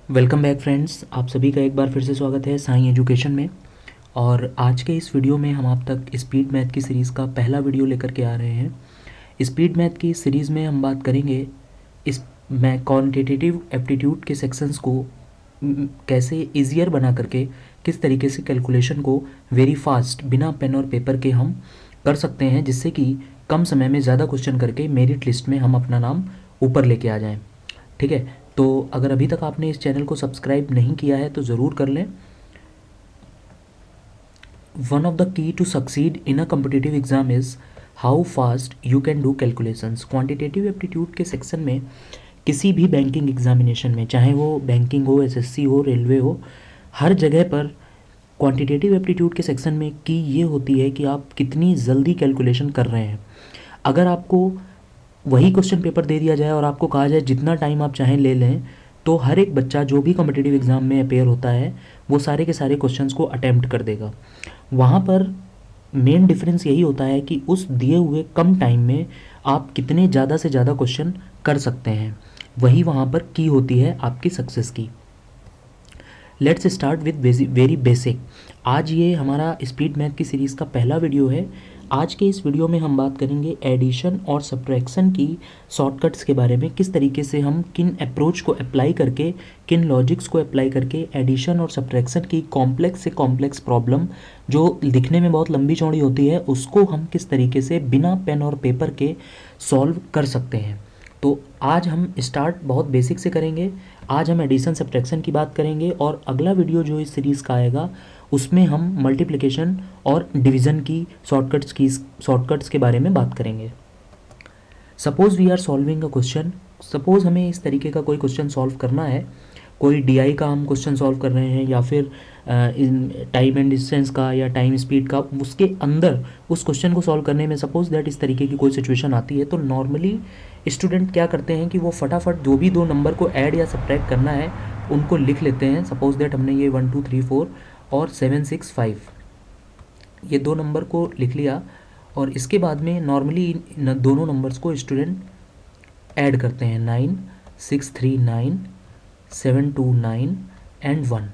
Welcome back friends, आप सभी का एक बार फिर से स्वागत है साईं एजुकेशन में। और आज के इस वीडियो में हम आप तक स्पीड मैथ की सीरीज़ का पहला वीडियो लेकर के आ रहे हैं। स्पीड मैथ की सीरीज़ में हम बात करेंगे इस मैं क्वांटिटेटिव एप्टीट्यूड के सेक्शंस को कैसे इजियर बना करके किस तरीके से कैलकुलेशन को वेरी फास्ट बिना पेन और पेपर के हम कर सकते हैं, जिससे कि कम समय में ज़्यादा क्वेश्चन करके मेरिट लिस्ट में हम अपना नाम ऊपर लेके आ जाएं। ठीक है, तो अगर अभी तक आपने इस चैनल को सब्सक्राइब नहीं किया है तो ज़रूर कर लें। One of the key to succeed in a competitive exam is how fast you can do calculations. Quantitative aptitude के सेक्शन में किसी भी बैंकिंग एग्जामिनेशन में, चाहे वो बैंकिंग हो, एसएससी हो, रेलवे हो, हर जगह पर क्वांटिटेटिव एप्टीट्यूड के सेक्शन में की ये होती है कि आप कितनी जल्दी कैलकुलेशन कर रहे हैं। अगर आपको वही क्वेश्चन पेपर दे दिया जाए और आपको कहा जाए जितना टाइम आप चाहें ले लें, तो हर एक बच्चा जो भी कॉम्पिटिटिव एग्ज़ाम में अपेयर होता है वो सारे के सारे क्वेश्चंस को अटेम्प्ट कर देगा। वहाँ पर मेन डिफरेंस यही होता है कि उस दिए हुए कम टाइम में आप कितने ज़्यादा से ज़्यादा क्वेश्चन कर सकते हैं, वही वहाँ पर की होती है आपकी सक्सेस की। Let's start with very basic. आज ये हमारा स्पीड मैथ की सीरीज़ का पहला वीडियो है। आज के इस वीडियो में हम बात करेंगे एडिशन और सब्ट्रैक्शन की शॉर्टकट्स के बारे में, किस तरीके से हम किन अप्रोच को अप्लाई करके, किन लॉजिक्स को अप्लाई करके एडिशन और सब्ट्रैक्शन की कॉम्प्लेक्स से कॉम्प्लेक्स प्रॉब्लम जो दिखने में बहुत लंबी चौड़ी होती है, उसको हम किस तरीके से बिना पेन और पेपर के सॉल्व कर सकते हैं। तो आज हम स्टार्ट बहुत बेसिक से करेंगे। आज हम एडिशन सब्ट्रैक्शन की बात करेंगे और अगला वीडियो जो इस सीरीज़ का आएगा उसमें हम मल्टीप्लिकेशन और डिवीज़न की शॉर्टकट्स के बारे में बात करेंगे। Suppose we are solving a question. Suppose हमें इस तरीके का कोई क्वेश्चन सॉल्व करना है, कोई डीआई का हम क्वेश्चन सॉल्व कर रहे हैं, या फिर टाइम एंड डिस्टेंस का या टाइम स्पीड का। उसके अंदर उस क्वेश्चन को सॉल्व करने में सपोज़ दैट इस तरीके की कोई सिचुएशन आती है, तो नॉर्मली स्टूडेंट क्या करते हैं कि वो फटाफट जो भी दो नंबर को ऐड या सब्ट्रैक्ट करना है उनको लिख लेते हैं। सपोज़ दैट हमने ये 1 2 3 4 और 7 6 5 ये दो नंबर को लिख लिया, और इसके बाद में नॉर्मली दोनों नंबर्स को स्टूडेंट ऐड करते हैं। 9 6 3 9 7 2 9 एंड 1।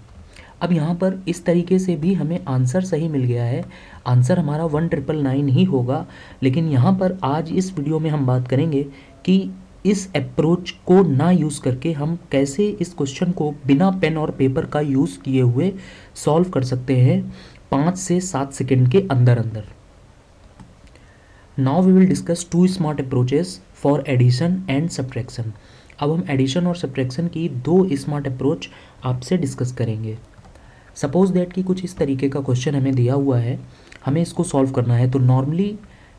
अब यहाँ पर इस तरीके से भी हमें आंसर सही मिल गया है। आंसर हमारा 1999 ही होगा। लेकिन यहाँ पर आज इस वीडियो में हम बात करेंगे कि इस अप्रोच को ना यूज़ करके हम कैसे इस क्वेश्चन को बिना पेन और पेपर का यूज़ किए हुए सॉल्व कर सकते हैं 5 से 7 सेकेंड के अंदर अंदर। Now we will discuss two smart approaches for addition and subtraction. अब हम एडिशन और सब्ट्रैक्शन की दो स्मार्ट अप्रोच आपसे डिस्कस करेंगे। सपोज दैट कि कुछ इस तरीके का क्वेश्चन हमें दिया हुआ है, हमें इसको सॉल्व करना है। तो नॉर्मली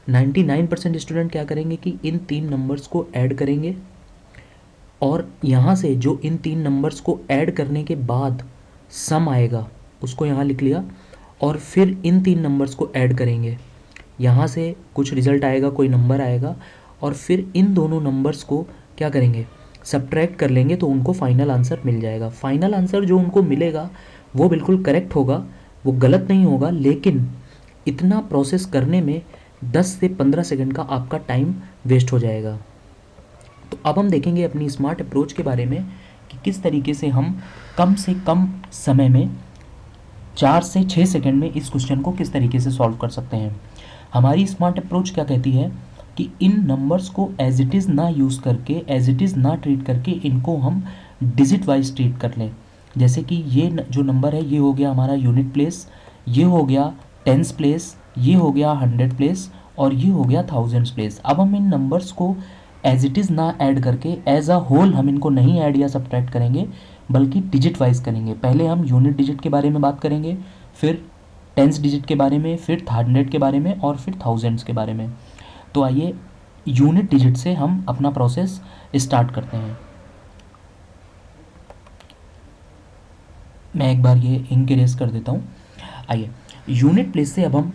99% स्टूडेंट क्या करेंगे कि इन तीन नंबर्स को ऐड करेंगे, और यहाँ से जो इन तीन नंबर्स को ऐड करने के बाद सम आएगा उसको यहाँ लिख लिया, और फिर इन तीन नंबर्स को ऐड करेंगे, यहाँ से कुछ रिजल्ट आएगा, कोई नंबर आएगा, और फिर इन दोनों नंबर्स को क्या करेंगे, सब्ट्रैक्ट कर लेंगे, तो उनको फाइनल आंसर मिल जाएगा। फाइनल आंसर जो उनको मिलेगा वो बिल्कुल करेक्ट होगा, वो गलत नहीं होगा, लेकिन इतना प्रोसेस करने में 10 से 15 सेकंड का आपका टाइम वेस्ट हो जाएगा। तो अब हम देखेंगे अपनी स्मार्ट अप्रोच के बारे में कि किस तरीके से हम कम से कम समय में 4 से 6 सेकंड में इस क्वेश्चन को किस तरीके से सॉल्व कर सकते हैं। हमारी स्मार्ट अप्रोच क्या कहती है कि इन नंबर्स को एज इट इज़ ना यूज़ करके, एज इट इज़ ना ट्रीट करके, इनको हम डिजिट वाइज ट्रीट कर लें। जैसे कि ये जो नंबर है ये हो गया हमारा यूनिट प्लेस, ये हो गया टेंस प्लेस, ये हो गया 100 प्लेस, और ये हो गया थाउजेंड्स प्लेस। अब हम इन नंबर्स को एज इट इज़ ना ऐड करके एज अ होल हम इनको नहीं ऐड या सब्ट्रैक्ट करेंगे, बल्कि डिजिट वाइज करेंगे। पहले हम यूनिट डिजिट के बारे में बात करेंगे, फिर टेंस डिजिट के बारे में, फिर 100 के बारे में, और फिर थाउजेंड्स के बारे में। तो आइए यूनिट डिजिट से हम अपना प्रोसेस स्टार्ट करते हैं। मैं एक बार ये इंक इरेज कर देता हूँ। आइए यूनिट प्लेस से अब हम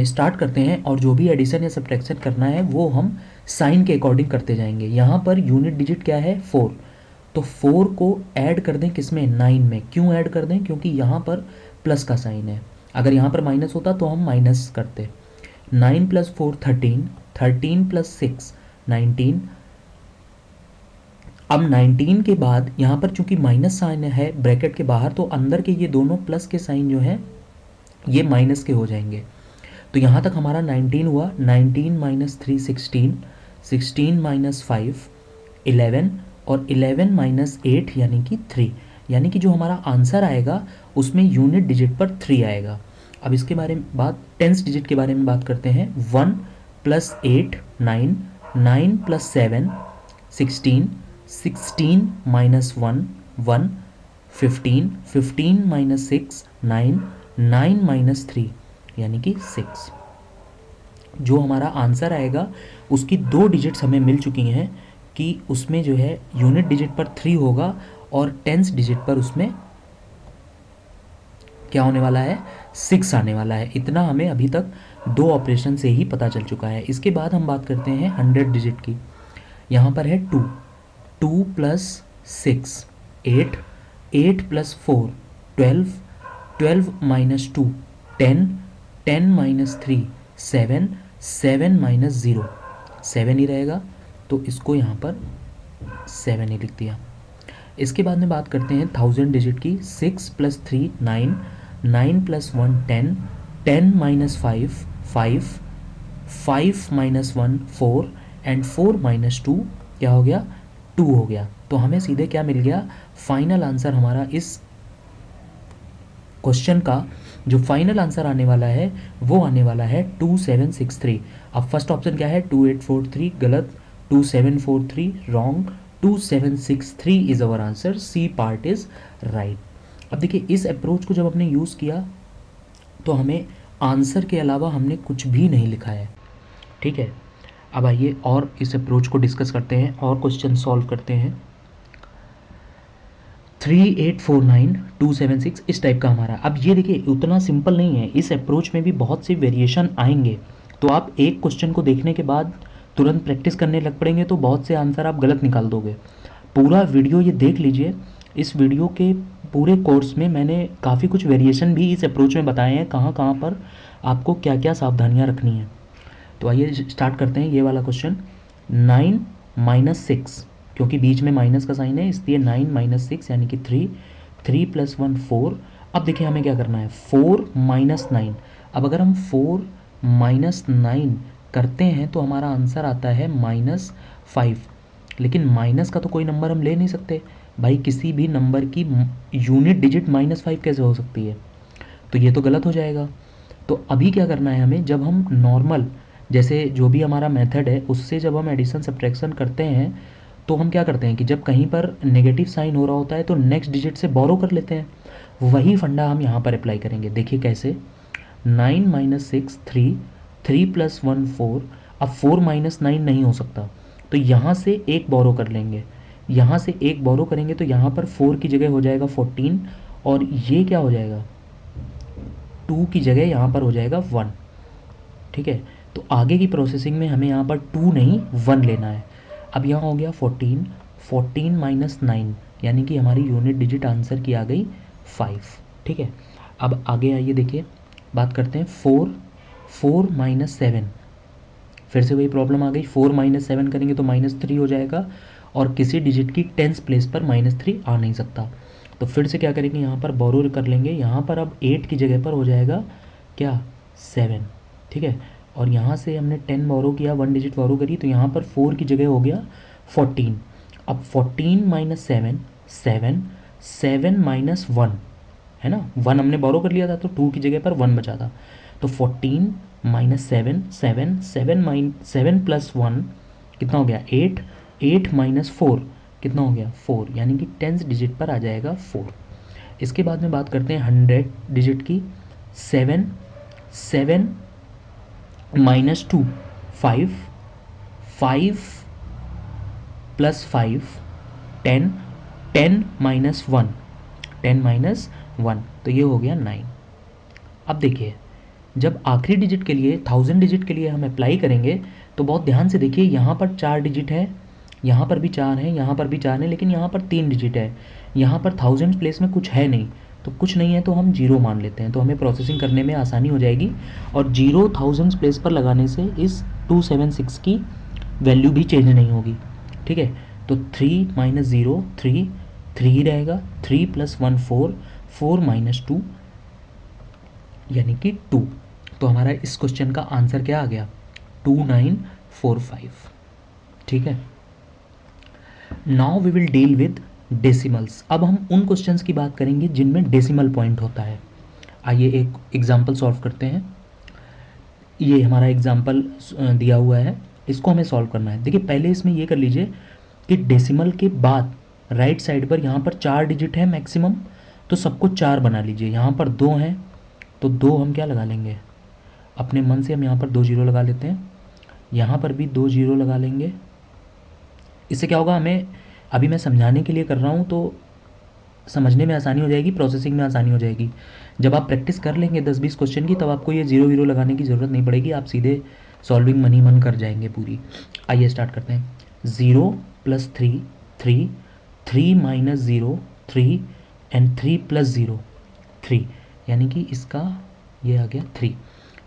स्टार्ट करते हैं, और जो भी एडिशन या सब्ट्रैक्शन करना है वो हम साइन के अकॉर्डिंग करते जाएंगे। यहाँ पर यूनिट डिजिट क्या है, 4। तो 4 को ऐड कर दें किसमें, 9 में। क्यों ऐड कर दें, क्योंकि यहाँ पर प्लस का साइन है। अगर यहाँ पर माइनस होता तो हम माइनस करते। 9 + 4 13, 13 + 6 19, अब 19 के बाद यहाँ पर चूंकि माइनस साइन है ब्रैकेट के बाहर, तो अंदर के ये दोनों प्लस के साइन जो है ये माइनस के हो जाएंगे। तो यहाँ तक हमारा 19 हुआ, 19 माइनस 3 16, 16 माइनस 5 11 और 11 माइनस 8 यानी कि 3, यानी कि जो हमारा आंसर आएगा उसमें यूनिट डिजिट पर 3 आएगा। अब इसके बारे में बात, टेंस डिजिट के बारे में बात करते हैं। 1 plus 8 9, 9 plus 7 16, 16 minus 1 1, 15, 15 minus 6 9, 9 minus 3 यानी कि 6। जो हमारा आंसर आएगा उसकी 2 डिजिट्स हमें मिल चुकी हैं कि उसमें जो है यूनिट डिजिट पर 3 होगा और टेंस डिजिट पर उसमें क्या होने वाला है, 6 आने वाला है। इतना हमें अभी तक 2 ऑपरेशन से ही पता चल चुका है। इसके बाद हम बात करते हैं 100 डिजिट की। यहाँ पर है 2, 2 plus 6 8, 8 plus 4 12, 12 minus 2 10, 10 minus 3 7, 7 minus 0 7 ही रहेगा, तो इसको यहाँ पर 7 ही लिख दिया। इसके बाद में बात करते हैं 1000 डिजिट की। 6 plus 3 9, 9 plus 1 10, 10 minus 5 5, 5 minus 1 4 and 4 minus 2 क्या हो गया, 2 हो गया। तो हमें सीधे क्या मिल गया, फाइनल आंसर हमारा इस क्वेश्चन का जो फाइनल आंसर आने वाला है वो आने वाला है 2763। अब फर्स्ट ऑप्शन क्या है, 2843 गलत, 2743 wrong, 2763 is our answer, C part is right. अब देखिए इस अप्रोच को जब हमने यूज़ किया तो हमें आंसर के अलावा हमने कुछ भी नहीं लिखा है, ठीक है। अब आइए और इस अप्रोच को डिस्कस करते हैं और क्वेश्चन सॉल्व करते हैं। 3849 276 इस टाइप का हमारा। अब ये देखिए उतना सिंपल नहीं है, इस अप्रोच में भी बहुत से वेरिएशन आएंगे। तो आप एक क्वेश्चन को देखने के बाद तुरंत प्रैक्टिस करने लग पड़ेंगे तो बहुत से आंसर आप गलत निकाल दोगे। पूरा वीडियो ये देख लीजिए, इस वीडियो के पूरे कोर्स में मैंने काफ़ी कुछ वेरिएशन भी इस अप्रोच में बताए हैं, कहाँ कहाँ पर आपको क्या क्या सावधानियाँ रखनी है। तो आइए स्टार्ट करते हैं ये वाला क्वेश्चन। 9 माइनस 6, क्योंकि बीच में माइनस का साइन है इसलिए 9 माइनस 6 यानी कि 3, 3 प्लस 1 4। अब देखिए हमें क्या करना है, 4 माइनस 9। अब अगर हम 4 माइनस 9 करते हैं तो हमारा आंसर आता है -5। लेकिन माइनस का तो कोई नंबर हम ले नहीं सकते भाई, किसी भी नंबर की यूनिट डिजिट -5 कैसे हो सकती है, तो ये तो गलत हो जाएगा। तो अभी क्या करना है हमें, जब हम नॉर्मल जैसे जो भी हमारा मेथड है उससे जब हम एडिशन सब्ट्रैक्शन करते हैं तो हम क्या करते हैं कि जब कहीं पर नेगेटिव साइन हो रहा होता है तो नेक्स्ट डिजिट से बोरो कर लेते हैं। वही फंडा हम यहाँ पर अप्लाई करेंगे। देखिए कैसे, 9 माइनस 6 3, 3 प्लस 1 4। अब 4 माइनस 9 नहीं हो सकता तो यहाँ से एक बोरो कर लेंगे, यहाँ से एक बोरो करेंगे तो यहाँ पर 4 की जगह हो जाएगा 14 और ये क्या हो जाएगा 2 की जगह यहाँ पर हो जाएगा 1, ठीक है। तो आगे की प्रोसेसिंग में हमें यहाँ पर 2 नहीं 1 लेना है। अब यहाँ हो गया 14, 14 माइनस 9 यानी कि हमारी यूनिट डिजिट आंसर की आ गई 5, ठीक है। अब आगे आइए देखिए बात करते हैं 4, 4 माइनस 7। फिर से वही प्रॉब्लम आ गई, 4 माइनस 7 करेंगे तो -3 हो जाएगा और किसी डिजिट की टेंस प्लेस पर -3 आ नहीं सकता। तो फिर से क्या करेंगे, यहाँ पर बोरो कर लेंगे, यहाँ पर अब 8 की जगह पर हो जाएगा क्या 7, ठीक है। और यहाँ से हमने 10 बोरो किया, 1 डिजिट बोरो करी तो यहाँ पर 4 की जगह हो गया 14। अब 14 माइनस 7 7, 7 माइनस 1 है ना, 1 हमने बोरो कर लिया था तो 2 की जगह पर 1 बचा था। तो 14 माइनस 7 7, 7 प्लस 1 कितना हो गया 8, 8 माइनस 4 कितना हो गया 4, यानी कि टेंस डिजिट पर आ जाएगा 4। इसके बाद में बात करते हैं 100 डिजिट की। 7, 7 माइनस 2 5, 5 प्लस 5 10, 10 माइनस 1, 10 माइनस 1 तो ये हो गया 9। अब देखिए जब आखिरी डिजिट के लिए 1000 डिजिट के लिए हम अप्लाई करेंगे तो बहुत ध्यान से देखिए, यहाँ पर 4 डिजिट है, यहाँ पर भी 4 है, यहाँ पर भी 4 है, लेकिन यहाँ पर 3 डिजिट है। यहाँ पर 1000 प्लेस में कुछ है नहीं, तो कुछ नहीं है तो हम 0 मान लेते हैं, तो हमें प्रोसेसिंग करने में आसानी हो जाएगी। और 0 1000 प्लेस पर लगाने से इस 276 की वैल्यू भी चेंज नहीं होगी, ठीक है। तो 3 माइनस 0 3, 3 रहेगा, 3 प्लस 1 4, 4 माइनस 2 यानी कि 2। तो हमारा इस क्वेश्चन का आंसर क्या आ गया, 2945। ठीक है, now we will deal with decimals. अब हम उन क्वेश्चंस की बात करेंगे जिनमें डेसिमल पॉइंट होता है। आइए एक एग्जाम्पल सॉल्व करते हैं। ये हमारा एग्जाम्पल दिया हुआ है, इसको हमें सॉल्व करना है। देखिए पहले इसमें ये कर लीजिए कि डेसिमल के बाद राइट साइड पर यहाँ पर 4 डिजिट है मैक्सिमम, तो सबको 4 बना लीजिए। यहाँ पर 2 हैं तो 2 हम क्या लगा लेंगे, अपने मन से हम यहाँ पर 2 जीरो लगा लेते हैं, यहाँ पर भी 2 जीरो लगा लेंगे। इससे क्या होगा, हमें अभी मैं समझाने के लिए कर रहा हूँ तो समझने में आसानी हो जाएगी, प्रोसेसिंग में आसानी हो जाएगी। जब आप प्रैक्टिस कर लेंगे 10-20 क्वेश्चन की, तब आपको ये जीरो वीरो लगाने की ज़रूरत नहीं पड़ेगी, आप सीधे सॉल्विंग मन ही मन कर जाएंगे पूरी। आइए स्टार्ट करते हैं। 0 प्लस 3 3, 3 माइनस 0 3 एंड 3 प्लस 0 3, यानी कि इसका ये आ गया 3।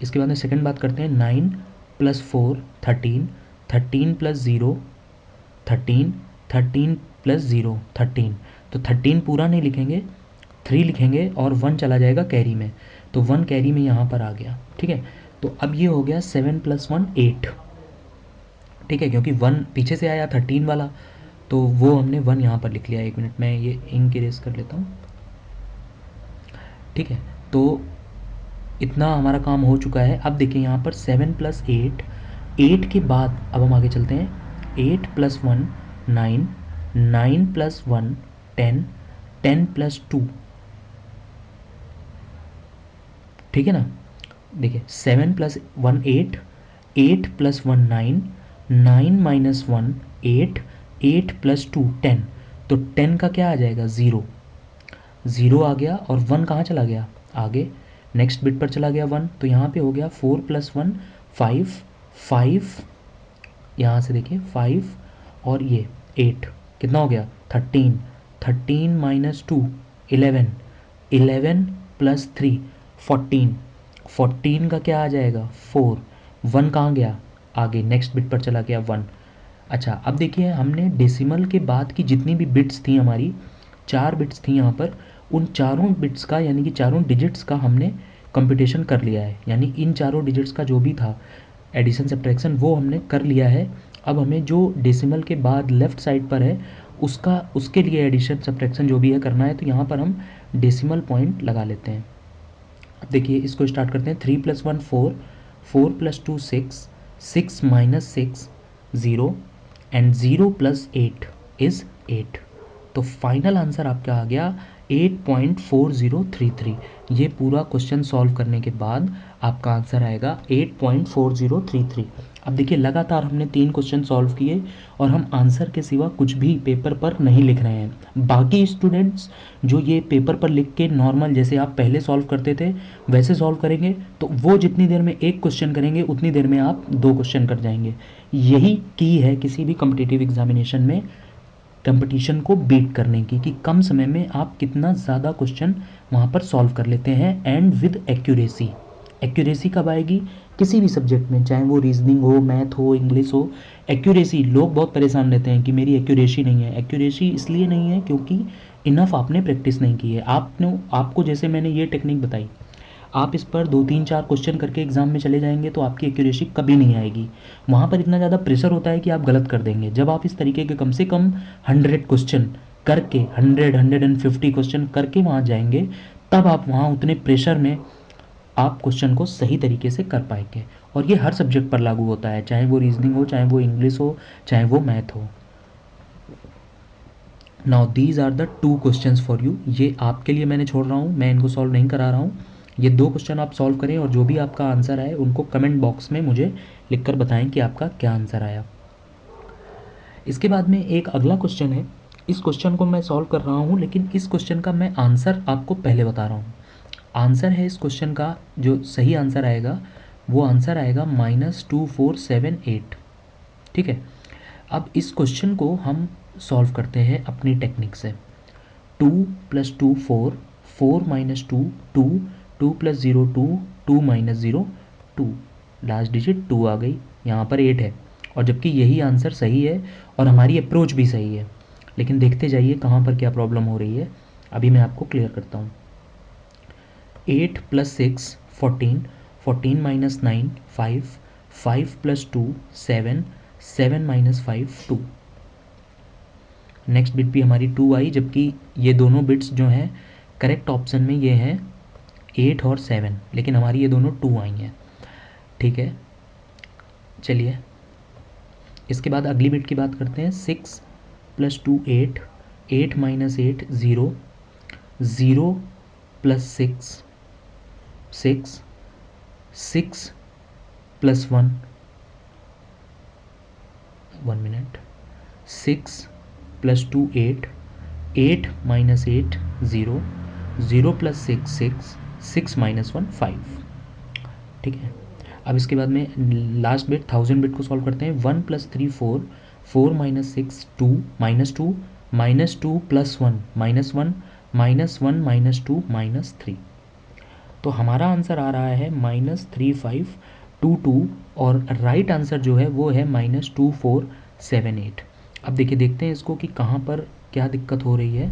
इसके बाद में सेकंड बात करते हैं, 9 प्लस 4 13, 13 प्लस 0 13, 13 प्लस 0 13। तो 13 पूरा नहीं लिखेंगे, 3 लिखेंगे और 1 चला जाएगा कैरी में, तो 1 कैरी में यहाँ पर आ गया। ठीक है, तो अब ये हो गया 7 प्लस 1 8। ठीक है, क्योंकि 1 पीछे से आया 13 वाला, तो वो हमने 1 यहाँ पर लिख लिया। 1 मिनट में ये इंक इरेज कर लेता हूँ। ठीक है, तो इतना हमारा काम हो चुका है। अब देखिए यहाँ पर 7 प्लस 8, 8 के बाद अब हम आगे चलते हैं। 8 प्लस 1 9, 9 प्लस 1 10, 10 प्लस 2। ठीक है ना, देखिए 7 प्लस 1 8, 8 प्लस 1 9, 9 माइनस 1 8, 8 प्लस 2 10। तो 10 का क्या आ जाएगा, 0, 0 आ गया और 1 कहाँ चला गया, आगे नेक्स्ट बिट पर चला गया 1। तो यहाँ पे हो गया 4 प्लस 1 5, 5 यहाँ से देखिए 5 और ये 8, कितना हो गया 13, 13 माइनस 2 11, 11 प्लस 3 14, 14 का क्या आ जाएगा 4, 1 कहाँ गया, आगे नेक्स्ट बिट पर चला गया 1। अच्छा अब देखिए हमने डेसिमल के बाद की जितनी भी बिट्स थी हमारी, 4 बिट्स थी यहाँ पर, उन चारों बिट्स का यानी कि चारों डिजिट्स का हमने कंप्यूटेशन कर लिया है। यानी इन चारों डिजिट्स का जो भी था एडिशन सब्ट्रैक्शन वो हमने कर लिया है। अब हमें जो डेसिमल के बाद लेफ़्ट साइड पर है उसका उसके लिए एडिशन सब्ट्रैक्शन जो भी है करना है, तो यहाँ पर हम डेसिमल पॉइंट लगा लेते हैं। अब देखिए इसको स्टार्ट करते हैं। 3 plus 1 4, 4 plus 2 6, 6 minus 6 0 and 0 plus 8 is 8। तो फाइनल आंसर आपका आ गया 8.4033। ये पूरा क्वेश्चन सॉल्व करने के बाद आपका आंसर आएगा 8.4033। अब देखिए लगातार हमने 3 क्वेश्चन सॉल्व किए और हम आंसर के सिवा कुछ भी पेपर पर नहीं लिख रहे हैं। बाकी स्टूडेंट्स जो ये पेपर पर लिख के नॉर्मल जैसे आप पहले सॉल्व करते थे वैसे सॉल्व करेंगे, तो वो जितनी देर में एक क्वेश्चन करेंगे उतनी देर में आप 2 क्वेश्चन कर जाएंगे। यही की है किसी भी कॉम्पिटिटिव एग्जामिनेशन में कंपटीशन को बीट करने की, कि कम समय में आप कितना ज़्यादा क्वेश्चन वहाँ पर सॉल्व कर लेते हैं एंड विद एक्यूरेसी। एक्यूरेसी कब आएगी किसी भी सब्जेक्ट में, चाहे वो रीजनिंग हो, मैथ हो, इंग्लिश हो। एक्यूरेसी, लोग बहुत परेशान रहते हैं कि मेरी एक्यूरेसी नहीं है। एक्यूरेसी इसलिए नहीं है क्योंकि इनफ आपने प्रैक्टिस नहीं की है। आपको जैसे मैंने ये टेक्निक बताई, आप इस पर 2-3-4 क्वेश्चन करके एग्जाम में चले जाएंगे तो आपकी एक्यूरेसी कभी नहीं आएगी। वहाँ पर इतना ज़्यादा प्रेशर होता है कि आप गलत कर देंगे। जब आप इस तरीके के कम से कम 100 क्वेश्चन करके 150 क्वेश्चन करके वहाँ जाएंगे, तब आप वहाँ उतने प्रेशर में आप क्वेश्चन को सही तरीके से कर पाएंगे। और ये हर सब्जेक्ट पर लागू होता है, चाहे वो रीजनिंग हो, चाहे वो इंग्लिश हो, चाहे वो मैथ हो। Now these are the 2 questions for you. ये आपके लिए मैंने छोड़ रहा हूँ, मैं इनको सॉल्व नहीं करा रहा हूँ। ये 2 क्वेश्चन आप सॉल्व करें और जो भी आपका आंसर आए उनको कमेंट बॉक्स में मुझे लिखकर बताएं कि आपका क्या आंसर आया। इसके बाद में एक अगला क्वेश्चन है। इस क्वेश्चन को मैं सॉल्व कर रहा हूँ, लेकिन इस क्वेश्चन का मैं आंसर आपको पहले बता रहा हूँ। आंसर है इस क्वेश्चन का, जो सही आंसर आएगा वो आंसर आएगा -2478। ठीक है, अब इस क्वेश्चन को हम सॉल्व करते हैं अपनी टेक्निक से। 2 + 2 4, 4 - 2 2, 2 + 0 2, 2 - 0 2, लास्ट डिजिट 2 आ गई, यहाँ पर 8 है और जबकि यही आंसर सही है और हमारी अप्रोच भी सही है। लेकिन देखते जाइए कहाँ पर क्या प्रॉब्लम हो रही है, अभी मैं आपको क्लियर करता हूँ। 8 + 6 14, 14 - 9 5, 5 + 2 7, 7 - 5 2। नेक्स्ट बिट भी हमारी 2 आई, जबकि ये दोनों बिट्स जो हैं करेक्ट ऑप्शन में ये हैं 8 और 7, लेकिन हमारी ये दोनों 2 आई हैं। ठीक है, चलिए इसके बाद अगली बिट की बात करते हैं। 6 + 2 8, 8 - 8 0, 0 + 6 6, 6 + 1 1 मिनट, 6 + 2 8, 8 - 8 0, 0 + 6 6, 6 - 1 5। ठीक है, अब इसके बाद में लास्ट बिट 1000 बिट को सॉल्व करते हैं। 1 + 3 4, 4 - 6 2, -2, -2 + 1 -1, -1 - 2 -3। तो हमारा आंसर आ रहा है -3522 और राइट आंसर जो है वो है -2478। अब देखिए देखते हैं इसको कि कहाँ पर क्या दिक्कत हो रही है।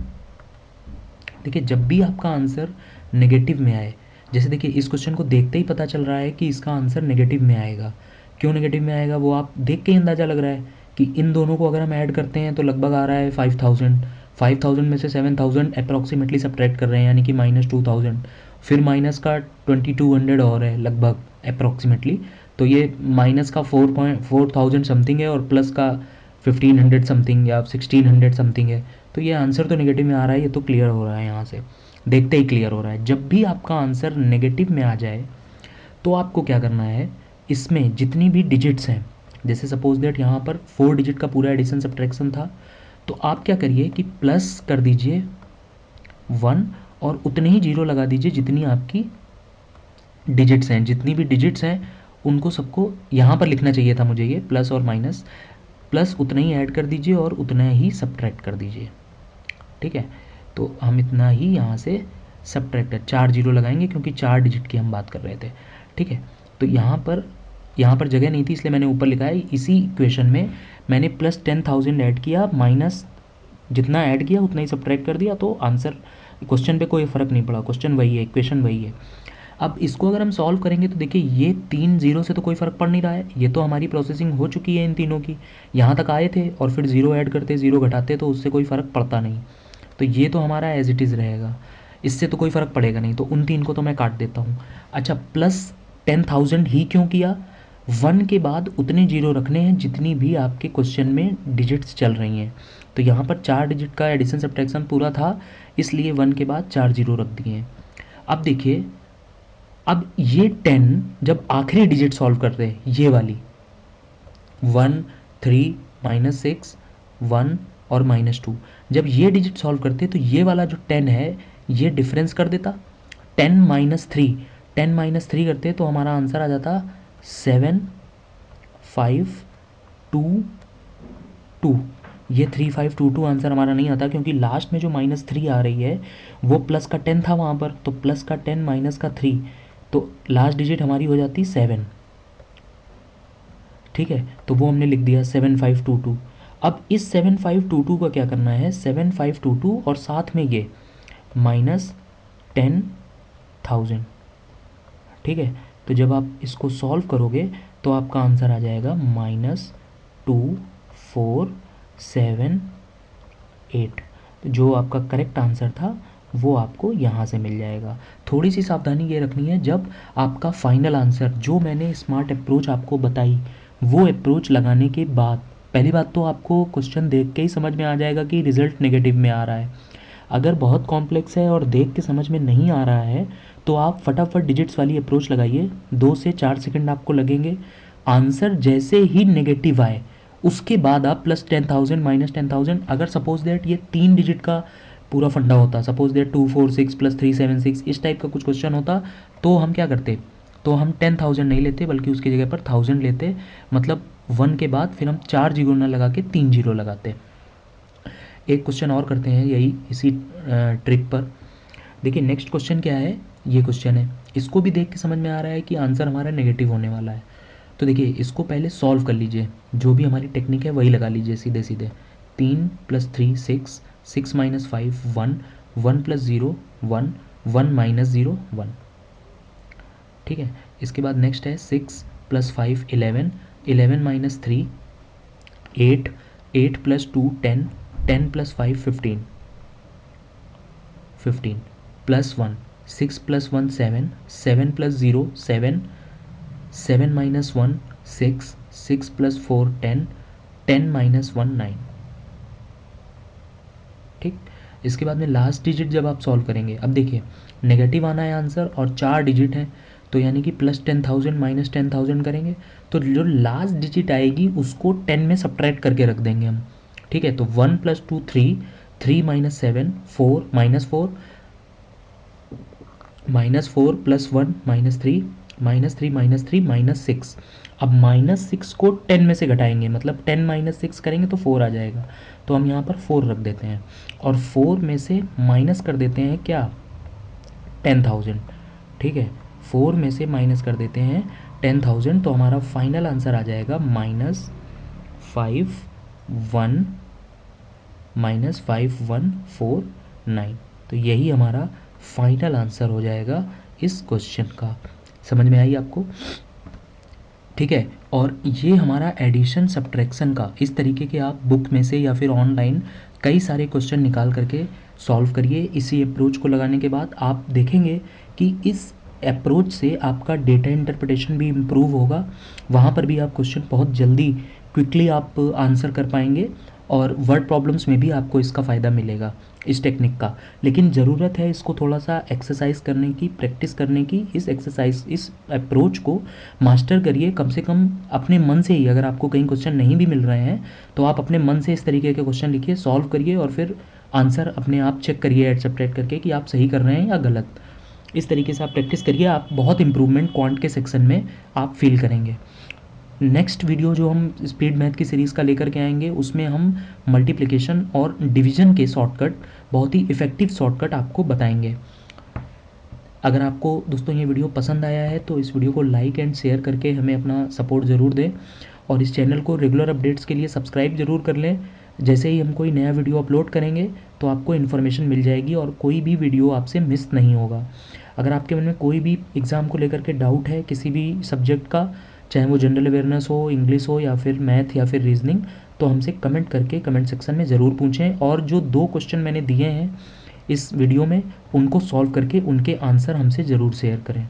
देखिए जब भी आपका आंसर नेगेटिव में आए, जैसे देखिए इस क्वेश्चन को देखते ही पता चल रहा है कि इसका आंसर नेगेटिव में आएगा। क्यों नेगेटिव में आएगा वो आप देख के ही अंदाज़ा लग रहा है कि इन दोनों को अगर हम ऐड करते हैं तो लगभग आ रहा है 5000, 5000 में से 7000 अप्रॉक्सीमेटली सब्ट्रैक्ट कर रहे हैं, यानी कि -2000, फिर माइनस का 2200 और है लगभग अप्रॉक्सीमेटली, तो ये माइनस का 4000 समथिंग है और प्लस का 1500 समथिंग या 1600 समथिंग है। तो ये आंसर तो नेगेटिव में आ रहा है, ये तो क्लियर हो रहा है, यहाँ से देखते ही क्लियर हो रहा है। जब भी आपका आंसर नेगेटिव में आ जाए तो आपको क्या करना है, इसमें जितनी भी डिजिट्स हैं, जैसे सपोज दैट यहाँ पर 4 डिजिट का पूरा एडिशन सब्ट्रैक्शन था, तो आप क्या करिए कि प्लस कर दीजिए 1 और उतने ही जीरो लगा दीजिए जितनी आपकी डिजिट्स हैं। जितनी भी डिजिट्स हैं उनको सबको यहाँ पर लिखना चाहिए था मुझे, ये प्लस और माइनस, प्लस उतना ही ऐड कर दीजिए और उतना ही सब्ट्रैक्ट कर दीजिए। ठीक है, तो हम इतना ही यहाँ से सब्ट्रैक्ट 4 जीरो लगाएंगे क्योंकि 4 डिजिट की हम बात कर रहे थे। ठीक है, तो यहाँ पर जगह नहीं थी इसलिए मैंने ऊपर लिखा है। इसी इक्वेशन में मैंने प्लस 10,000 ऐड किया, माइनस जितना ऐड किया उतना ही सब्ट्रैक्ट कर दिया, तो आंसर क्वेश्चन पे कोई फ़र्क नहीं पड़ा, क्वेश्चन वही है, इक्वेशन वही है। अब इसको अगर हम सॉल्व करेंगे तो देखिए ये 3 जीरो से तो कोई फ़र्क पड़ नहीं रहा है, ये तो हमारी प्रोसेसिंग हो चुकी है इन तीनों की, यहाँ तक आए थे और फिर ज़ीरो ऐड करते ज़ीरो घटाते तो उससे कोई फ़र्क पड़ता नहीं, तो ये तो हमारा एज इट इज़ रहेगा, इससे तो कोई फ़र्क पड़ेगा नहीं, तो उन 3 को तो मैं काट देता हूँ। अच्छा, प्लस 10,000 ही क्यों किया, 1 के बाद उतने जीरो रखने हैं जितनी भी आपके क्वेश्चन में डिजिट्स चल रही हैं। तो यहाँ पर 4 डिजिट का एडिशन सब्ट्रैक्शन पूरा था, इसलिए 1 के बाद 4 जीरो रख दिए हैं। अब देखिए, अब ये 10 जब आखिरी डिजिट सॉल्व कर रहे हैं, ये वाली 1 3 -6 1 और -2, जब ये डिजिट सॉल्व करते तो ये वाला जो 10 है ये डिफरेंस कर देता, 10 - 3, 10 - 3 करते तो हमारा आंसर आ जाता 7 5 2 2। ये 3522 आंसर हमारा नहीं आता क्योंकि लास्ट में जो -3 आ रही है वो प्लस का 10 था वहाँ पर, तो प्लस का 10 माइनस का 3, तो लास्ट डिजिट हमारी हो जाती 7। ठीक है, तो वो हमने लिख दिया 7522। अब इस 7522 का क्या करना है, 7522 और साथ में ये -10,000। ठीक है, तो जब आप इसको सॉल्व करोगे तो आपका आंसर आ जाएगा -2478। तो जो आपका करेक्ट आंसर था वो आपको यहाँ से मिल जाएगा। थोड़ी सी सावधानी ये रखनी है, जब आपका फाइनल आंसर जो मैंने स्मार्ट अप्रोच आपको बताई वो अप्रोच लगाने के बाद, पहली बात तो आपको क्वेश्चन देख के ही समझ में आ जाएगा कि रिज़ल्ट नेगेटिव में आ रहा है। अगर बहुत कॉम्प्लेक्स है और देख के समझ में नहीं आ रहा है तो आप फटाफट डिजिट्स वाली अप्रोच लगाइए, 2 से 4 सेकंड आपको लगेंगे। आंसर जैसे ही नेगेटिव आए उसके बाद आप प्लस 10,000 माइनस 10,000, अगर सपोज दैट ये 3 डिजिट का पूरा फंडा होता, सपोज दैट 246 + 376 इस टाइप का कुछ क्वेश्चन होता, तो हम क्या करते, तो हम 10,000 नहीं लेते बल्कि उसकी जगह पर 1000 लेते, मतलब 1 के बाद फिर हम 4 जीरो ना लगा के 3 जीरो लगाते। एक क्वेश्चन और करते हैं यही इसी ट्रिक पर। देखिए नेक्स्ट क्वेश्चन क्या है, ये क्वेश्चन है, इसको भी देख के समझ में आ रहा है कि आंसर हमारा नेगेटिव होने वाला है। तो देखिए इसको पहले सॉल्व कर लीजिए, जो भी हमारी टेक्निक है वही लगा लीजिए सीधे सीधे। 3 + 3 6, 6 - 5 1, 1 + 0 1, 1 - 0 1। ठीक है, इसके बाद नेक्स्ट है 6 + 5 11, 11 - 3 8, 8 + 2 10, 10 + 5 15, 15 + 1 6 + 1 7, 7 + 0 7, 7 - 1 6, 6 + 4 10, 10 - 1 9। ठीक, इसके बाद में लास्ट डिजिट जब आप सॉल्व करेंगे, अब देखिए नेगेटिव आना है आंसर और 4 डिजिट हैं, तो यानी कि +10,000 - 10,000 करेंगे, तो जो लास्ट डिजिट आएगी उसको 10 में सब्ट्रैक्ट करके रख देंगे हम। ठीक है, तो 1 + 2 3, 3 - 7 4, -4 -4 + 1 -3, -3 -3 -6। अब -6 को 10 में से घटाएंगे, मतलब 10 - 6 करेंगे तो 4 आ जाएगा, तो हम यहाँ पर 4 रख देते हैं और 4 में से माइनस कर देते हैं क्या, 10,000। ठीक है, 4 में से माइनस कर देते हैं 10,000, तो हमारा फाइनल आंसर आ जाएगा -5,149। तो यही हमारा फाइनल आंसर हो जाएगा इस क्वेश्चन का। समझ में आई आपको? ठीक है, और ये हमारा एडिशन सब्ट्रैक्शन का, इस तरीके के आप बुक में से या फिर ऑनलाइन कई सारे क्वेश्चन निकाल करके सॉल्व करिए। इसी अप्रोच को लगाने के बाद आप देखेंगे कि इस अप्रोच से आपका डेटा इंटरप्रिटेशन भी इम्प्रूव होगा, वहाँ पर भी आप क्वेश्चन बहुत जल्दी क्विकली आप आंसर कर पाएंगे और वर्ड प्रॉब्लम्स में भी आपको इसका फ़ायदा मिलेगा इस टेक्निक का। लेकिन ज़रूरत है इसको थोड़ा सा एक्सरसाइज करने की, प्रैक्टिस करने की। इस एक्सरसाइज, इस अप्रोच को मास्टर करिए कम से कम अपने मन से ही। अगर आपको कहीं क्वेश्चन नहीं भी मिल रहे हैं तो आप अपने मन से इस तरीके के क्वेश्चन लिखिए, सॉल्व करिए और फिर आंसर अपने आप चेक करिए ऐड सब्ट्रैक्ट करके कि आप सही कर रहे हैं या गलत। इस तरीके से आप प्रैक्टिस करिए, आप बहुत इंप्रूवमेंट क्वांट के सेक्शन में आप फील करेंगे। नेक्स्ट वीडियो जो हम स्पीड मैथ की सीरीज़ का लेकर के आएंगे उसमें हम मल्टीप्लिकेशन और डिवीज़न के शॉर्टकट, बहुत ही इफ़ेक्टिव शॉर्टकट आपको बताएंगे। अगर आपको दोस्तों ये वीडियो पसंद आया है तो इस वीडियो को लाइक एंड शेयर करके हमें अपना सपोर्ट ज़रूर दें और इस चैनल को रेगुलर अपडेट्स के लिए सब्सक्राइब ज़रूर कर लें। जैसे ही हम कोई नया वीडियो अपलोड करेंगे तो आपको इन्फॉर्मेशन मिल जाएगी और कोई भी वीडियो आपसे मिस नहीं होगा। अगर आपके मन में कोई भी एग्ज़ाम को लेकर के डाउट है किसी भी सब्जेक्ट का, चाहे वो जनरल अवेयरनेस हो, इंग्लिश हो या फिर मैथ या फिर रीजनिंग, तो हमसे कमेंट करके कमेंट सेक्शन में ज़रूर पूछें। और जो 2 क्वेश्चन मैंने दिए हैं इस वीडियो में, उनको सॉल्व करके उनके आंसर हमसे ज़रूर शेयर करें।